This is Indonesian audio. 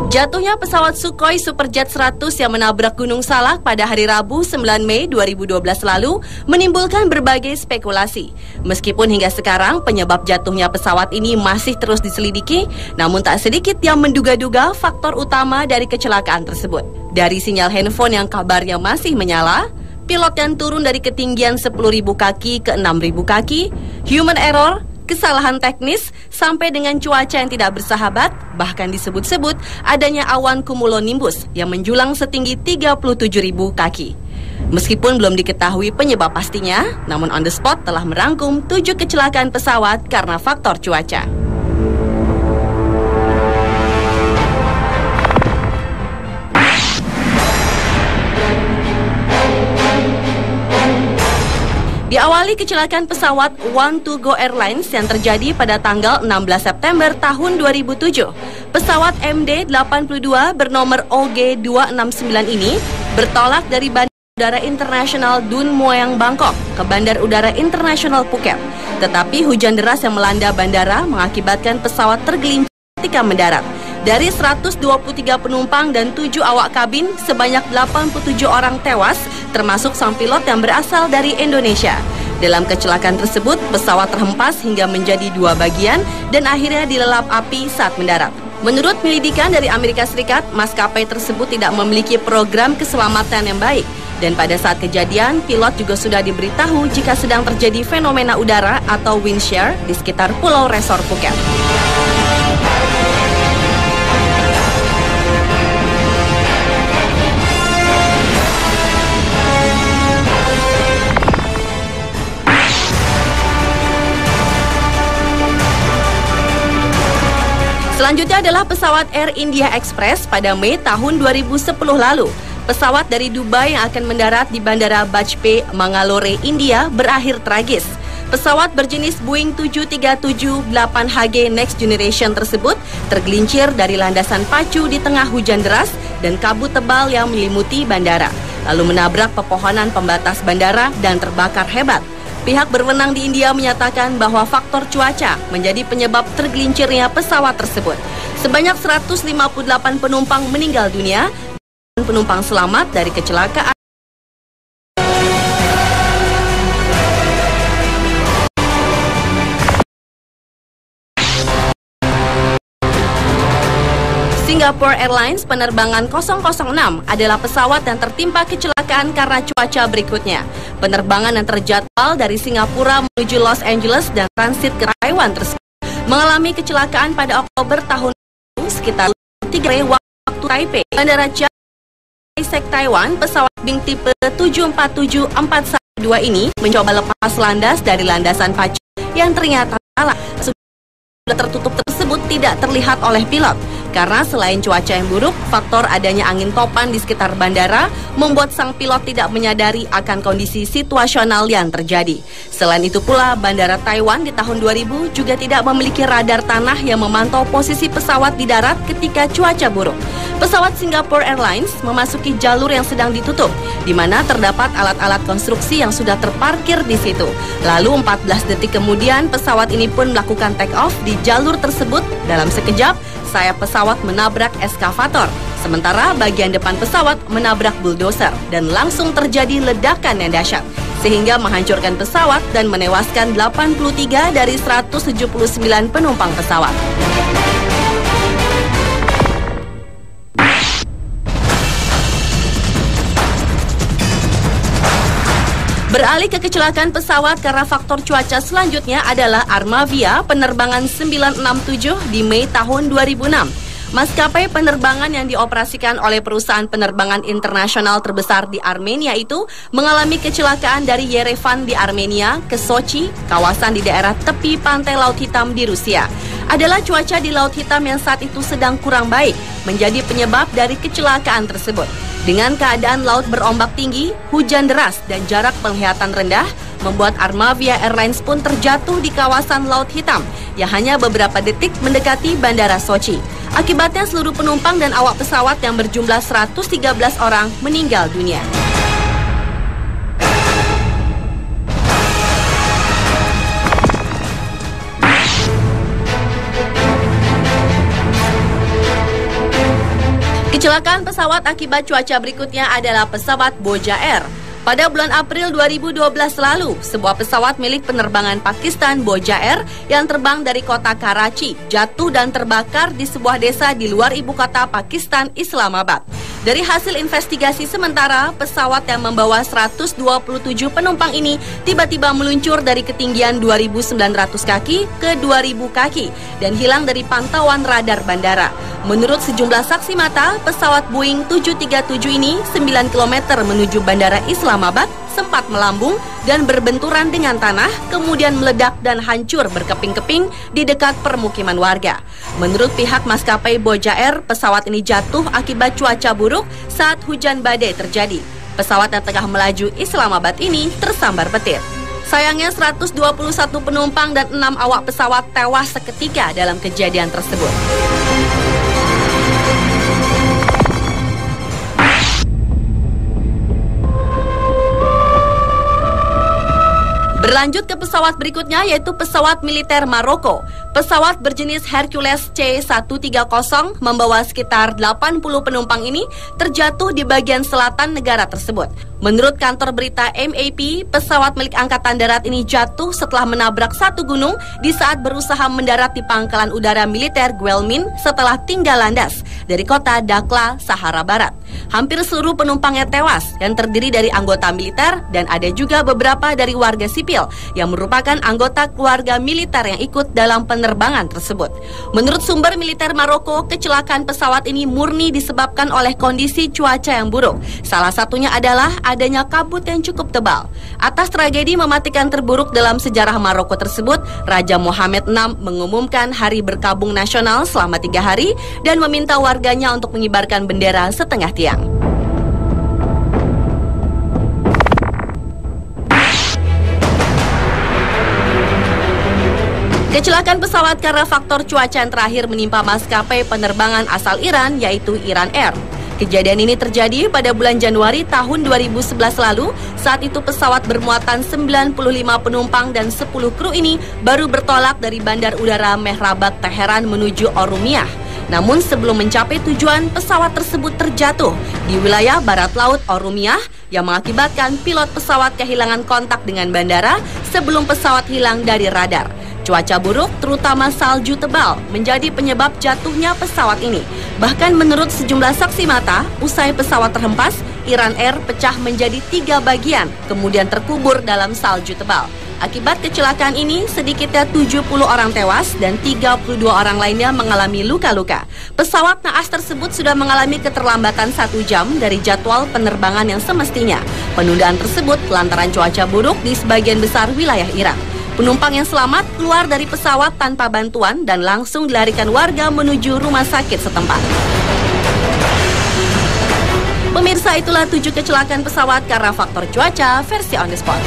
Jatuhnya pesawat Sukhoi Superjet 100 yang menabrak Gunung Salak pada hari Rabu 9 Mei 2012 lalu menimbulkan berbagai spekulasi. Meskipun hingga sekarang penyebab jatuhnya pesawat ini masih terus diselidiki, namun tak sedikit yang menduga-duga faktor utama dari kecelakaan tersebut. Dari sinyal handphone yang kabarnya masih menyala, pilot yang turun dari ketinggian 10.000 kaki ke 6.000 kaki, human error, kesalahan teknis, sampai dengan cuaca yang tidak bersahabat, bahkan disebut-sebut adanya awan cumulonimbus yang menjulang setinggi 37.000 kaki. Meskipun belum diketahui penyebab pastinya, namun on the spot telah merangkum 7 kecelakaan pesawat karena faktor cuaca. Diawali kecelakaan pesawat One2Go Airlines yang terjadi pada tanggal 16 September tahun 2007. Pesawat MD-82 bernomor OG269 ini bertolak dari Bandara Udara Internasional Dun Mueang Bangkok ke Bandar Udara Internasional Phuket. Tetapi hujan deras yang melanda bandara mengakibatkan pesawat tergelincir ketika mendarat. Dari 123 penumpang dan 7 awak kabin, sebanyak 87 orang tewas, termasuk sang pilot yang berasal dari Indonesia. Dalam kecelakaan tersebut, pesawat terhempas hingga menjadi 2 bagian dan akhirnya dilelap api saat mendarat. Menurut penyelidikan dari Amerika Serikat, maskapai tersebut tidak memiliki program keselamatan yang baik. Dan pada saat kejadian, pilot juga sudah diberitahu jika sedang terjadi fenomena udara atau wind shear di sekitar Pulau Resor Phuket. Selanjutnya adalah pesawat Air India Express pada Mei tahun 2010 lalu. Pesawat dari Dubai yang akan mendarat di Bandara Bajpayee, Mangalore, India berakhir tragis. Pesawat berjenis Boeing 737-8HG Next Generation tersebut tergelincir dari landasan pacu di tengah hujan deras dan kabut tebal yang menyelimuti bandara, lalu menabrak pepohonan pembatas bandara dan terbakar hebat. Pihak berwenang di India menyatakan bahwa faktor cuaca menjadi penyebab tergelincirnya pesawat tersebut. Sebanyak 158 penumpang meninggal dunia dan penumpang selamat dari kecelakaan. Singapore Airlines penerbangan 006 adalah pesawat yang tertimpa kecelakaan karena cuaca berikutnya. Penerbangan yang terjadwal dari Singapura menuju Los Angeles dan transit ke Taiwan tersebut mengalami kecelakaan pada Oktober tahun lalu sekitar 3 waktu Taipei. Bandara Chiang Taiwan, pesawat Boeing tipe 747-412 ini mencoba lepas landas dari landasan pacu yang ternyata salah. Sudah tertutup tersebut tidak terlihat oleh pilot. Karena selain cuaca yang buruk, faktor adanya angin topan di sekitar bandara membuat sang pilot tidak menyadari akan kondisi situasional yang terjadi. Selain itu pula, Bandara Taiwan di tahun 2000 juga tidak memiliki radar tanah yang memantau posisi pesawat di darat ketika cuaca buruk. Pesawat Singapore Airlines memasuki jalur yang sedang ditutup, di mana terdapat alat-alat konstruksi yang sudah terparkir di situ. Lalu 14 detik kemudian, pesawat ini pun melakukan take off di jalur tersebut. Dalam sekejap, sayap pesawat menabrak eskavator, sementara bagian depan pesawat menabrak bulldozer dan langsung terjadi ledakan yang dahsyat, sehingga menghancurkan pesawat dan menewaskan 83 dari 179 penumpang pesawat. Beralih ke kecelakaan pesawat karena faktor cuaca selanjutnya adalah Armavia penerbangan 967 di Mei tahun 2006. Maskapai penerbangan yang dioperasikan oleh perusahaan penerbangan internasional terbesar di Armenia itu mengalami kecelakaan dari Yerevan di Armenia ke Sochi, kawasan di daerah tepi pantai Laut Hitam di Rusia. Adalah cuaca di Laut Hitam yang saat itu sedang kurang baik menjadi penyebab dari kecelakaan tersebut. Dengan keadaan laut berombak tinggi, hujan deras, dan jarak penglihatan rendah, membuat Armavia Airlines pun terjatuh di kawasan Laut Hitam yang hanya beberapa detik mendekati Bandara Sochi. Akibatnya seluruh penumpang dan awak pesawat yang berjumlah 113 orang meninggal dunia. Kecelakaan pesawat akibat cuaca berikutnya adalah pesawat Boja Air. Pada bulan April 2012 lalu, sebuah pesawat milik penerbangan Pakistan Boja Air yang terbang dari kota Karachi jatuh dan terbakar di sebuah desa di luar ibu kota Pakistan, Islamabad. Dari hasil investigasi sementara, pesawat yang membawa 127 penumpang ini tiba-tiba meluncur dari ketinggian 2.900 kaki ke 2.000 kaki dan hilang dari pantauan radar bandara. Menurut sejumlah saksi mata, pesawat Boeing 737 ini 9 km menuju bandara Islamabad sempat melambung dan berbenturan dengan tanah, kemudian meledak dan hancur berkeping-keping di dekat permukiman warga. Menurut pihak maskapai Boja Air, pesawat ini jatuh akibat cuaca buruk saat hujan badai terjadi. Pesawat yang tengah melaju Islamabad ini tersambar petir. Sayangnya 121 penumpang dan 6 awak pesawat tewas seketika dalam kejadian tersebut. Berlanjut ke pesawat berikutnya, yaitu pesawat militer Maroko. Pesawat berjenis Hercules C-130 membawa sekitar 80 penumpang ini terjatuh di bagian selatan negara tersebut. Menurut kantor berita MAP, pesawat milik Angkatan Darat ini jatuh setelah menabrak satu gunung di saat berusaha mendarat di pangkalan udara militer Guelmin setelah tinggal landas dari kota Dakhla, Sahara Barat. Hampir seluruh penumpangnya tewas yang terdiri dari anggota militer dan ada juga beberapa dari warga sipil yang merupakan anggota keluarga militer yang ikut dalam penerbangan tersebut. Menurut sumber militer Maroko, kecelakaan pesawat ini murni disebabkan oleh kondisi cuaca yang buruk. Salah satunya adalah adanya kabut yang cukup tebal. Atas tragedi mematikan terburuk dalam sejarah Maroko tersebut, Raja Mohammed VI mengumumkan hari berkabung nasional selama 3 hari dan meminta warganya untuk mengibarkan bendera setengah tiang. Kecelakaan pesawat karena faktor cuaca yang terakhir menimpa maskapai penerbangan asal Iran, yaitu Iran Air. Kejadian ini terjadi pada bulan Januari tahun 2011 lalu. Saat itu pesawat bermuatan 95 penumpang dan 10 kru ini baru bertolak dari Bandar Udara Mehrabat Teheran menuju Orumiyah. Namun sebelum mencapai tujuan, pesawat tersebut terjatuh di wilayah barat laut Orumiyah yang mengakibatkan pilot pesawat kehilangan kontak dengan bandara sebelum pesawat hilang dari radar. Cuaca buruk, terutama salju tebal, menjadi penyebab jatuhnya pesawat ini. Bahkan menurut sejumlah saksi mata, usai pesawat terhempas, Iran Air pecah menjadi 3 bagian, kemudian terkubur dalam salju tebal. Akibat kecelakaan ini, sedikitnya 70 orang tewas dan 32 orang lainnya mengalami luka-luka. Pesawat naas tersebut sudah mengalami keterlambatan 1 jam dari jadwal penerbangan yang semestinya. Penundaan tersebut lantaran cuaca buruk di sebagian besar wilayah Iran. Penumpang yang selamat keluar dari pesawat tanpa bantuan dan langsung dilarikan warga menuju rumah sakit setempat. Pemirsa, itulah 7 kecelakaan pesawat karena faktor cuaca versi On The Spot.